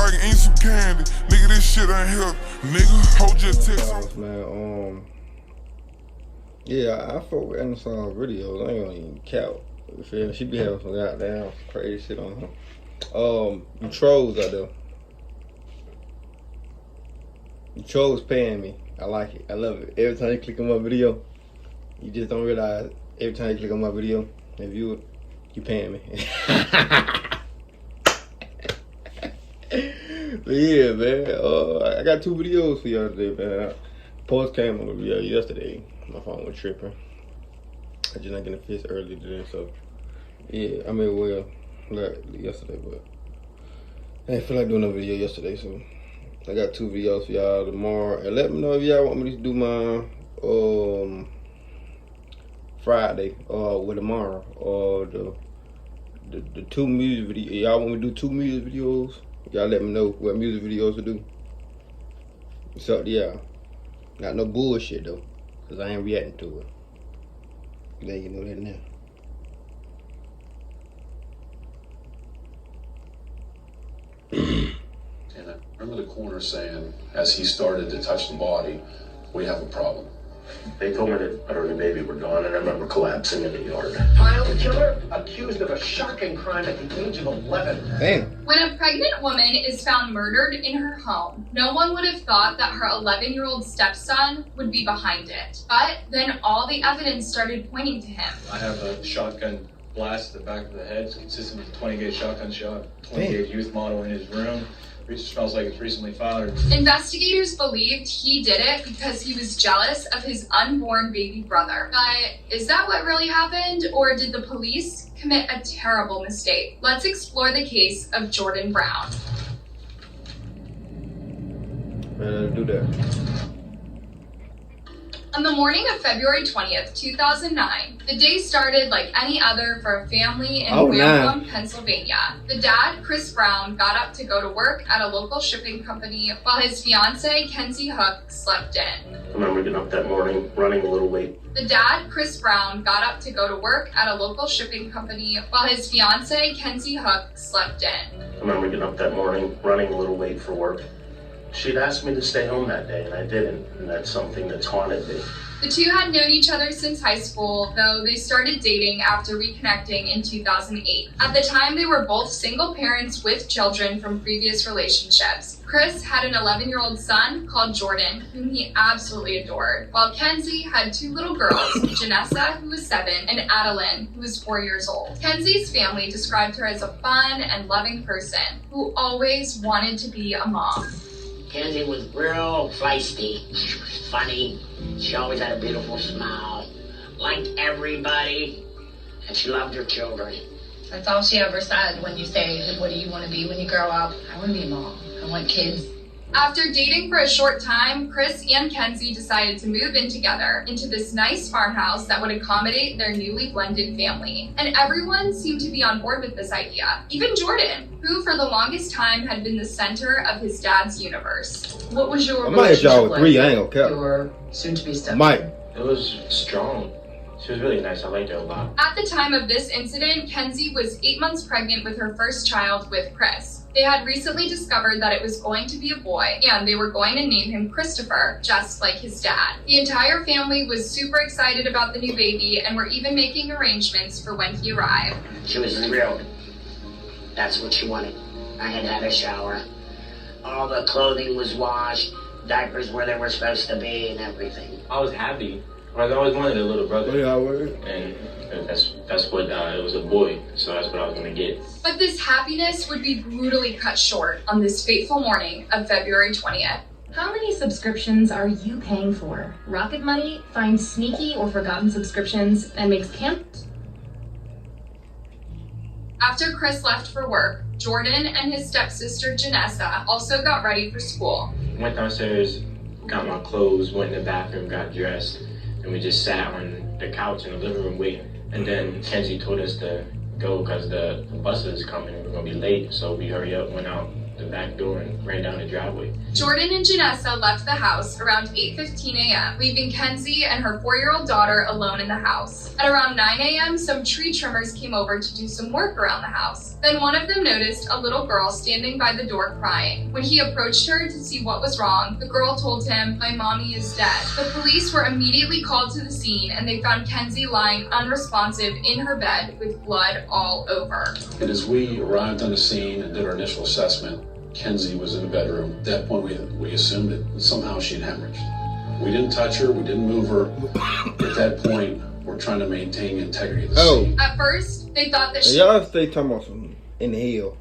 I can eat some candy. Nigga, this shit ain't healthy. Nigga, hold your text. Man, yeah, I fuck with Anderson's videos. I ain't gonna even count. You feel me? She be having some goddamn crazy shit on her. You trolls out there. You trolls paying me. I like it. I love it. Every time you click on my video, you just don't realize every time you click on my video and view it, you paying me. But yeah, man. I got 2 videos for y'all today, man. Post came on the video yesterday. My phone was tripping. I just not getting fixed early today, so yeah. I mean, well, like yesterday, but I didn't feel like doing a video yesterday, so I got 2 videos for y'all tomorrow. And let me know if y'all want me to do my Friday or tomorrow or the 2 music videos. Y'all want me to do 2 music videos? Y'all let me know what music videos to do. It's up to y'all. Not no bullshit though, cause I ain't reacting to it. Now you know that now. And I remember the coroner saying, as he started to touch the body, we have a problem. They told me that her and the baby were gone, and I remember collapsing in the yard. Child killer accused of a shocking crime at the age of 11. Damn. When a pregnant woman is found murdered in her home, no one would have thought that her 11-year-old stepson would be behind it. But then all the evidence started pointing to him. I have a shotgun blast to the back of the head. It's consistent with a 20-gauge shotgun shot, 20-gauge youth model in his room. It smells like it's recently fired. Investigators believed he did it because he was jealous of his unborn baby brother. But is that what really happened, or did the police commit a terrible mistake? Let's explore the case of Jordan Brown. Do that. On the morning of February 20th, 2009, the day started like any other for a family in Whalebone, Pennsylvania. The dad, Chris Brown, got up to go to work at a local shipping company while his fiancée, Kenzie Hook, slept in. I remember getting up that morning, running a little late. The dad, Chris Brown, got up to go to work at a local shipping company while his fiancée, Kenzie Hook, slept in. I remember getting up that morning, running a little late for work. She'd asked me to stay home that day, and I didn't, and that's something that's haunted me. The two had known each other since high school, though they started dating after reconnecting in 2008. At the time, they were both single parents with children from previous relationships. Chris had an 11-year-old son called Jordan, whom he absolutely adored, while Kenzie had 2 little girls, Janessa, who was 7, and Adeline, who was 4 years old. Kenzie's family described her as a fun and loving person who always wanted to be a mom. Kenzie was real feisty. She was funny. She always had a beautiful smile. Liked everybody. And she loved her children. That's all she ever said when you say, what do you want to be when you grow up? I want to be a mom. I want kids. After dating for a short time, Chris and Kenzie decided to move in together into this nice farmhouse that would accommodate their newly blended family. And everyone seemed to be on board with this idea. Even Jordan, who for the longest time had been the center of his dad's universe. What was your relationship like? 3, I ain't gonna your soon-to-be stepmother? Mike. It was strong. She was really nice. I liked her a lot. At the time of this incident, Kenzie was 8 months pregnant with her first child with Chris. They had recently discovered that it was going to be a boy, and they were going to name him Christopher, just like his dad. The entire family was super excited about the new baby and were even making arrangements for when he arrived. She was thrilled. That's what she wanted. I had had a shower. All the clothing was washed, diapers where they were supposed to be, and everything. I was happy. I always wanted a little brother. Yeah, And that's what, it was a boy, so that's what I was gonna get. But this happiness would be brutally cut short on this fateful morning of February 20th. How many subscriptions are you paying for? Rocket Money finds sneaky or forgotten subscriptions and makes camp. After Chris left for work, Jordan and his stepsister Janessa also got ready for school. Went downstairs, got my clothes, went in the bathroom, got dressed, and we just sat on the couch in the living room waiting. And then Kenzie told us to go because the bus is coming and we're gonna be late, so we hurry up, went out, the back door and ran down the driveway. Jordan and Janessa left the house around 8:15 a.m., leaving Kenzie and her 4-year-old daughter alone in the house. At around 9 a.m., some tree trimmers came over to do some work around the house. Then one of them noticed a little girl standing by the door crying. When he approached her to see what was wrong, the girl told him, "My mommy is dead." The police were immediately called to the scene, and they found Kenzie lying unresponsive in her bed with blood all over. And as we arrived on the scene and did our initial assessment, Kenzie was in the bedroom. At that point, we assumed that somehow she'd hemorrhaged. We didn't touch her, we didn't move her. At that point, we're trying to maintain the integrity of the scene. At first, they thought that she... Y'all stay talking about some in the hell.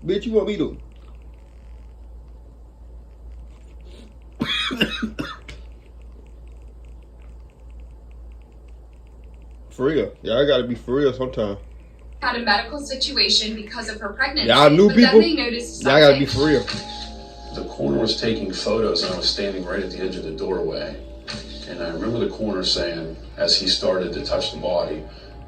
Bitch, you want me to? For real. Y'all gotta be for real sometime. had a medical situation because of her pregnancy. Y'all new but people? Then they noticed Y'all gotta be for real. The coroner was taking photos and I was standing right at the edge of the doorway. And I remember the coroner saying, as he started to touch the body,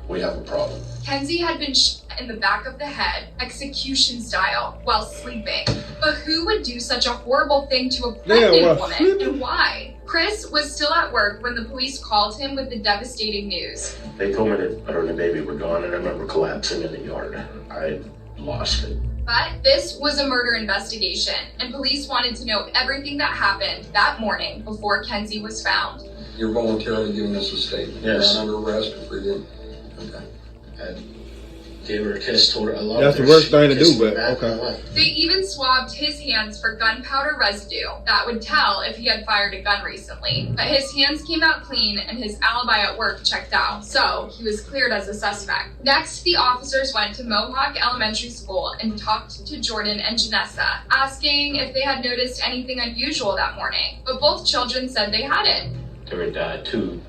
"We have a problem." Kenzie had been shot in the back of the head, execution style, while sleeping. But who would do such a horrible thing to a pregnant woman, sleeping? and why? Chris was still at work when the police called him with the devastating news. They told me that her and the baby were gone, and I remember collapsing in the yard. I lost it. But this was a murder investigation, and police wanted to know everything that happened that morning before Kenzie was found. You're voluntarily giving us a statement. Yes. You're not under arrest for you. Okay. I gave her a kiss, told her I loved her. That's the worst She thing to kissed do, me but back, and I okay. left. They even swabbed his hands for gunpowder residue that would tell if he had fired a gun recently. But his hands came out clean and his alibi at work checked out, so he was cleared as a suspect. Next, the officers went to Mohawk Elementary School and talked to Jordan and Janessa, asking if they had noticed anything unusual that morning. But both children said they hadn't. There were two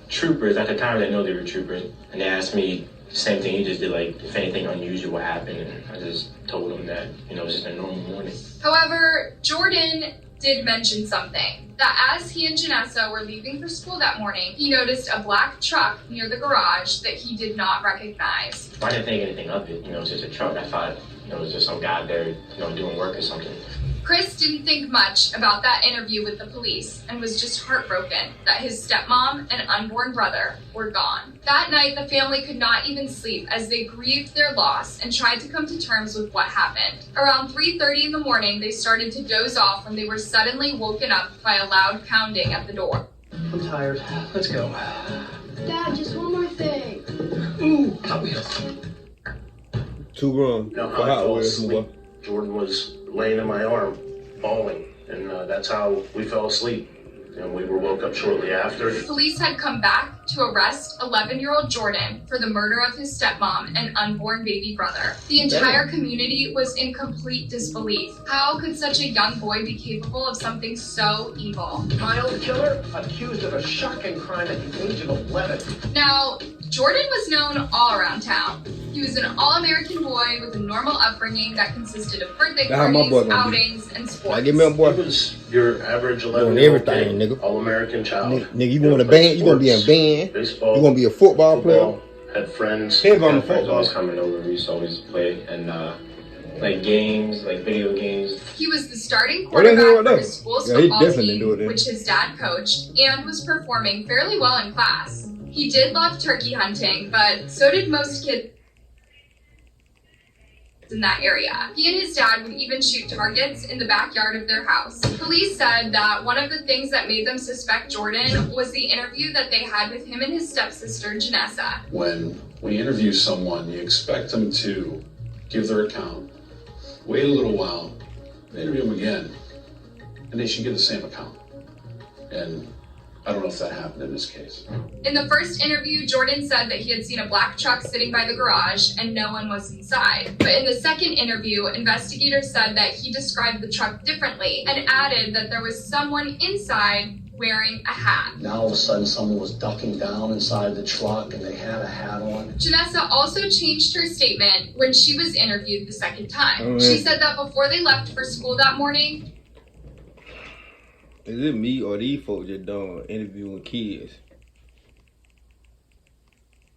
troopers. At the time, they know they were troopers. And they asked me the same thing you just did, like, if anything unusual happened. And I just told them that, it was just a normal morning. However, Jordan did mention something, that as he and Janessa were leaving for school that morning, he noticed a black truck near the garage that he did not recognize. I didn't think anything of it. It's just a truck. I thought, it was just some guy there, doing work or something. Chris didn't think much about that interview with the police and was just heartbroken that his stepmom and unborn brother were gone. That night, the family could not even sleep as they grieved their loss and tried to come to terms with what happened. Around 3:30 in the morning, they started to doze off when they were suddenly woken up by a loud pounding at the door. I'm tired. Let's go. Dad, just one more thing. Ooh, Hot Wheels. 2 rooms. You know For how I Hot fell Wheels, asleep? Jordan was laying in my arm, bawling, and that's how we fell asleep. And we were woke up shortly after. Police had come back to arrest 11-year-old Jordan for the murder of his stepmom and unborn baby brother. The entire community was in complete disbelief. How could such a young boy be capable of something so evil? Child killer accused of a shocking crime at the age of 11. Now, Jordan was known all around town. He was an all-American boy with a normal upbringing that consisted of birthday That's how my parties, boy gonna be. outings, and sports. Give me a boy. He was your average Doing 11-year-old everything, kid, nigga. all-American child. Nigga, you going to band? You gonna be in a band? Baseball. You gonna be a football player? Had friends. He's on the Had friends football. always coming over. We used to always play and like games, like video games. He was the starting Oh, that's quarterback what for I his know. school's Yeah, he football definitely do it team, then. which his dad coached, and was performing fairly well in class. He did love turkey hunting, but so did most kids in that area. He and his dad would even shoot targets in the backyard of their house. Police said that one of the things that made them suspect Jordan was the interview that they had with him and his stepsister, Janessa. When we interview someone, you expect them to give their account, wait a little while, interview them again, and they should give the same account. And I don't know if that happened in this case. In the first interview, Jordan said that he had seen a black truck sitting by the garage and no one was inside. But in the second interview, investigators said that he described the truck differently and added that there was someone inside wearing a hat. Now all of a sudden someone was ducking down inside the truck and they had a hat on. Janessa also changed her statement when she was interviewed the second time. Oh, yeah. She said that before they left for school that morning, Is it me or these folks just done interviewing kids?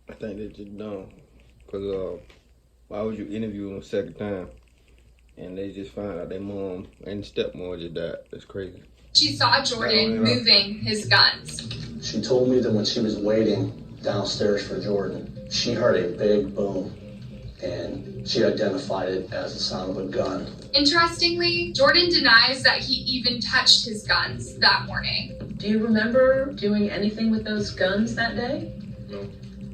I think they just done. Because why would you interview them a second time and they just find out their mom and stepmom just died. That's crazy. She saw Jordan moving his guns. She told me that when she was waiting downstairs for Jordan, she heard a big boom, and she identified it as the sound of a gun. Interestingly, Jordan denies that he even touched his guns that morning. Do you remember doing anything with those guns that day? No.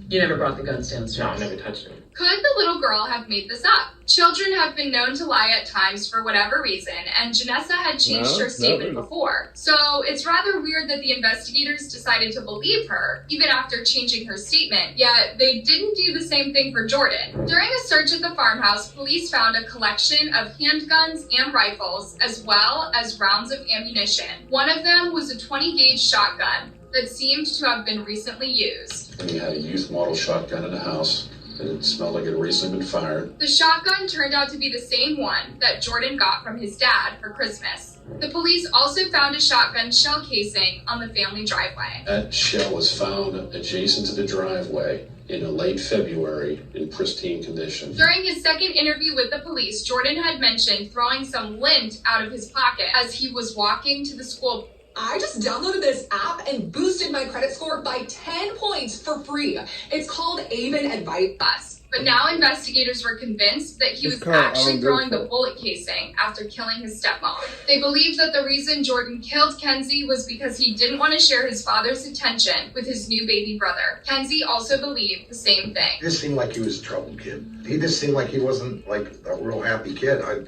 You never brought the guns downstairs? No, I never touched them. Could the little girl have made this up? Children have been known to lie at times for whatever reason, and Janessa had changed her statement before. So it's rather weird that the investigators decided to believe her, even after changing her statement, yet they didn't do the same thing for Jordan. During a search at the farmhouse, police found a collection of handguns and rifles, as well as rounds of ammunition. One of them was a 20-gauge shotgun that seemed to have been recently used. And he had a youth model shotgun in the house. It smelled like it had recently been fired. The shotgun turned out to be the same one that Jordan got from his dad for Christmas. The police also found a shotgun shell casing on the family driveway. That shell was found adjacent to the driveway in late February in pristine condition. During his second interview with the police, Jordan had mentioned throwing some lint out of his pocket as he was walking to the school. I just downloaded this app and boosted my credit score by 10 points for free. It's called Avon Advice. But now investigators were convinced that he was actually throwing the bullet casing after killing his stepmom. They believed that the reason Jordan killed Kenzie was because he didn't want to share his father's attention with his new baby brother. Kenzie also believed the same thing. He just seemed like he was a troubled kid. He just seemed like he wasn't like a real happy kid. I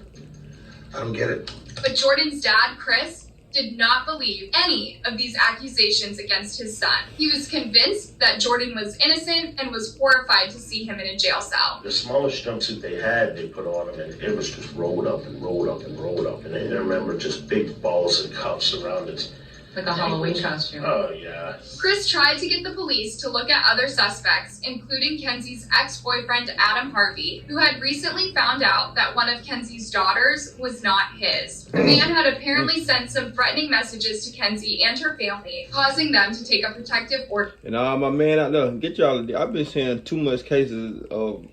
don't get it. But Jordan's dad, Chris, did not believe any of these accusations against his son. He was convinced that Jordan was innocent and was horrified to see him in a jail cell. The smallest jumpsuit they had, they put on him, and it was just rolled up and rolled up and rolled up. And I remember just big balls and cuffs around it. Like a Halloween costume. Oh, yeah. Chris tried to get the police to look at other suspects, including Kenzie's ex-boyfriend, Adam Harvey, who had recently found out that one of Kenzie's daughters was not his. The man had apparently sent some threatening messages to Kenzie and her family, causing them to take a protective order. And all my man out there, get y'all, I've been seeing too much cases of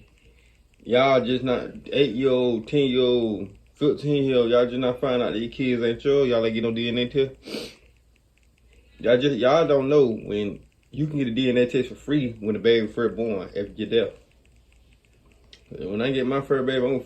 y'all just not 8-year-old, 10-year-old, 15-year-old, y'all just not find out these kids ain't yours. Y'all ain't get no DNA test. Y'all don't know when you can get a DNA test for free when the baby first born if you're there. When I get my first baby, I'm gonna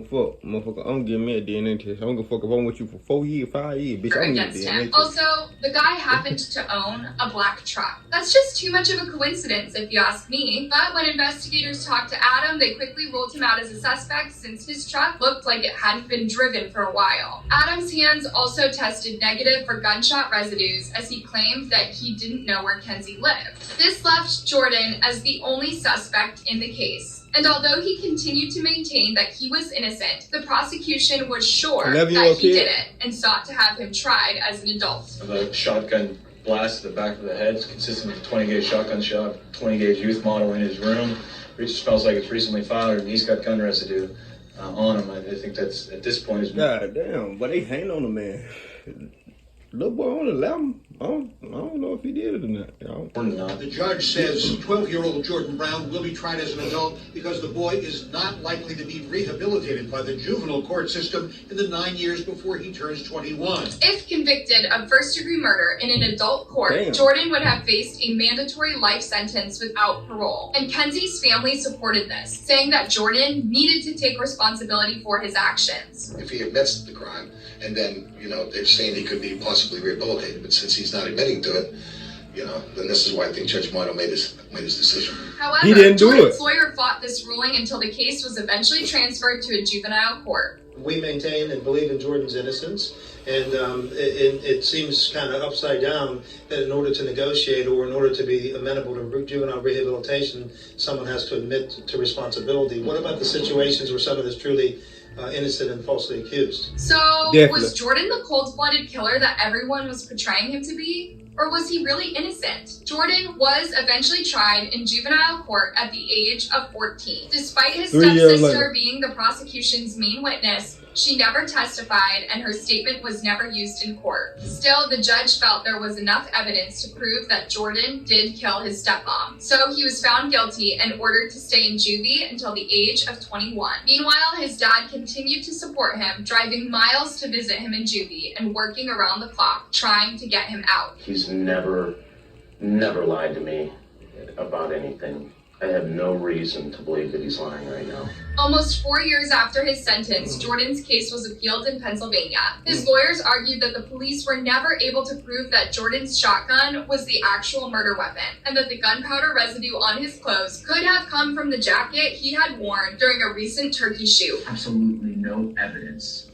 fuck. Motherfucker, I'm giving me a DNA test. I'm gonna fuck if I'm with you for 4 years, 5 years. Bitch, I'm gonna get a DNA test. Also, the guy happened to own a black truck. That's just too much of a coincidence, if you ask me. But when investigators talked to Adam, they quickly ruled him out as a suspect since his truck looked like it hadn't been driven for a while. Adam's hands also tested negative for gunshot residues as he claimed that he didn't know where Kenzie lived. This left Jordan as the only suspect in the case. And although he continued to maintain that he was innocent, the prosecution was sure that he did it and sought to have him tried as an adult. The shotgun blast to the back of the head is consistent with a 20-gauge shotgun shot, 20-gauge youth model in his room. It just smells like it's recently fired, and he's got gun residue on him. I think that's, at this point, is... God damn, but they hang on the man. Little boy only 11. I don't know if he did it or not. The judge says 12-year-old Jordan Brown will be tried as an adult because the boy is not likely to be rehabilitated by the juvenile court system in the 9 years before he turns 21. If convicted of first-degree murder in an adult court, Jordan would have faced a mandatory life sentence without parole. And Kenzie's family supported this, saying that Jordan needed to take responsibility for his actions. If he admits the crime, and then, they're saying he could be possibly rehabilitated, but since he's not admitting to it, then this is why I think Judge Morto made his decision. However, he didn't do Jordan's lawyer fought this ruling until the case was eventually transferred to a juvenile court. We maintain and believe in Jordan's innocence, and it seems kind of upside down that in order to negotiate or in order to be amenable to juvenile rehabilitation, someone has to admit to responsibility. What about the situations where someone is truly innocent and falsely accused? So, was Jordan the cold-blooded killer that everyone was portraying him to be? Or was he really innocent? Jordan was eventually tried in juvenile court at the age of 14. Despite his 3 years stepsister later. being the prosecution's main witness, she never testified and her statement was never used in court. Still, the judge felt there was enough evidence to prove that Jordan did kill his stepmom. So he was found guilty and ordered to stay in juvie until the age of 21. Meanwhile, his dad continued to support him, driving miles to visit him in juvie and working around the clock, trying to get him out. He's never lied to me about anything. I have no reason to believe that he's lying right now. Almost 4 years after his sentence, Jordan's case was appealed in Pennsylvania. His lawyers argued that the police were never able to prove that Jordan's shotgun was the actual murder weapon, and that the gunpowder residue on his clothes could have come from the jacket he had worn during a recent turkey shoot. Absolutely no evidence,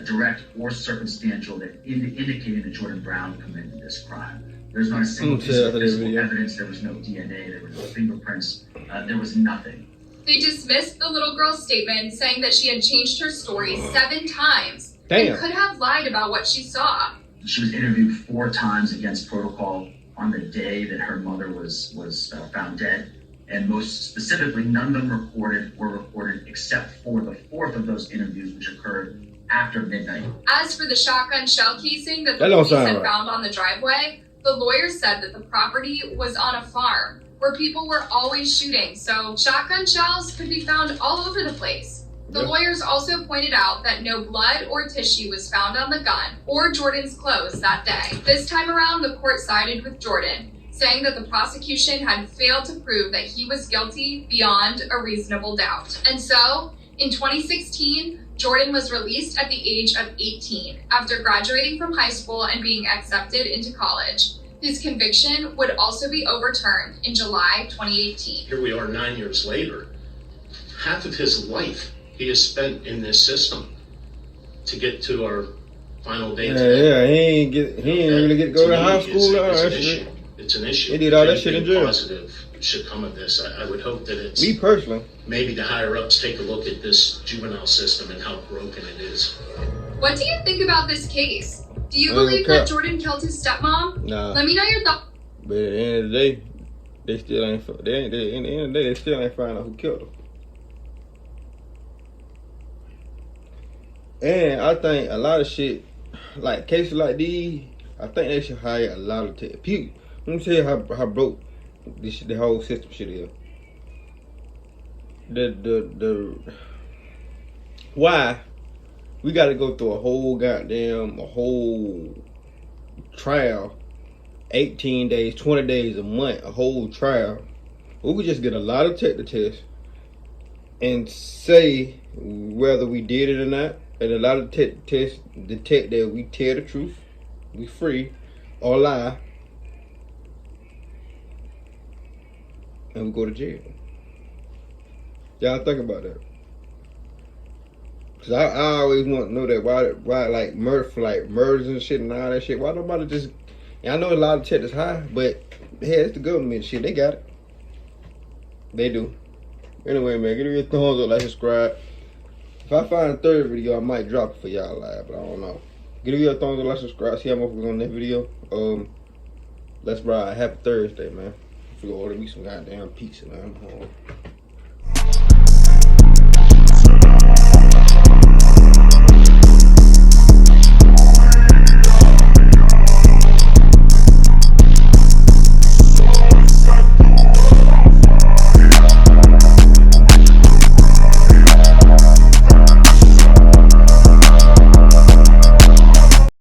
direct or circumstantial, that indicating that Jordan Brown committed this crime. There's not a single piece of physical evidence. There was no DNA. There were no fingerprints. There was nothing. They dismissed the little girl's statement, saying that she had changed her story 7 times Damn. and could have lied about what she saw. She was interviewed 4 times against protocol on the day that her mother was found dead. And most specifically, none of them were recorded except for the 4th of those interviews, which occurred after midnight. As for the shotgun shell casing that the That don't police sound had right. found on the driveway, the lawyer said that the property was on a farm where people were always shooting, so shotgun shells could be found all over the place. The Yep. lawyers also pointed out that no blood or tissue was found on the gun or Jordan's clothes that day. This time around, the court sided with Jordan, saying that the prosecution had failed to prove that he was guilty beyond a reasonable doubt. And so, in 2016, Jordan was released at the age of 18 after graduating from high school and being accepted into college. His conviction would also be overturned in July 2018. Here we are 9 years later. Half of his life he has spent in this system to get to our final day today. Yeah, he ain't really get to go to high school. It's an issue. He did all that shit in Anything jail. positive should come of this. I would hope that it's Me personally. maybe the higher ups take a look at this juvenile system and how broken it is. What do you think about this case? Do you I don't believe care. that Jordan killed his stepmom? Nah. Let me know your thoughts. But at the end of the day, they still ain't. In the end of the day, they still ain't find out who killed him. And I think a lot of shit, like cases like these, I think they should hire a lot of people. Let me tell you how broke this the whole system shit is. The why we got to go through a whole trial, 18 days, 20 days, a month, a whole trial. We could just get a lot of tests and say whether we did it or not, and a lot of tests detect that we tell the truth, we free, or lie, and we go to jail. Y'all think about that. Cause I always want to know that why like murders and shit and all that shit. Why nobody just? And I know a lot of tech is high, but hey, it's the government shit. They got it. They do. Anyway, man, give me a thumbs up, like, subscribe. If I find a third video, I might drop it for y'all live, but I don't know. Give me a thumbs up, like, subscribe. See how much was on that video. Let's ride. Happy Thursday, man. We gonna order me some goddamn pizza, man. I'm home.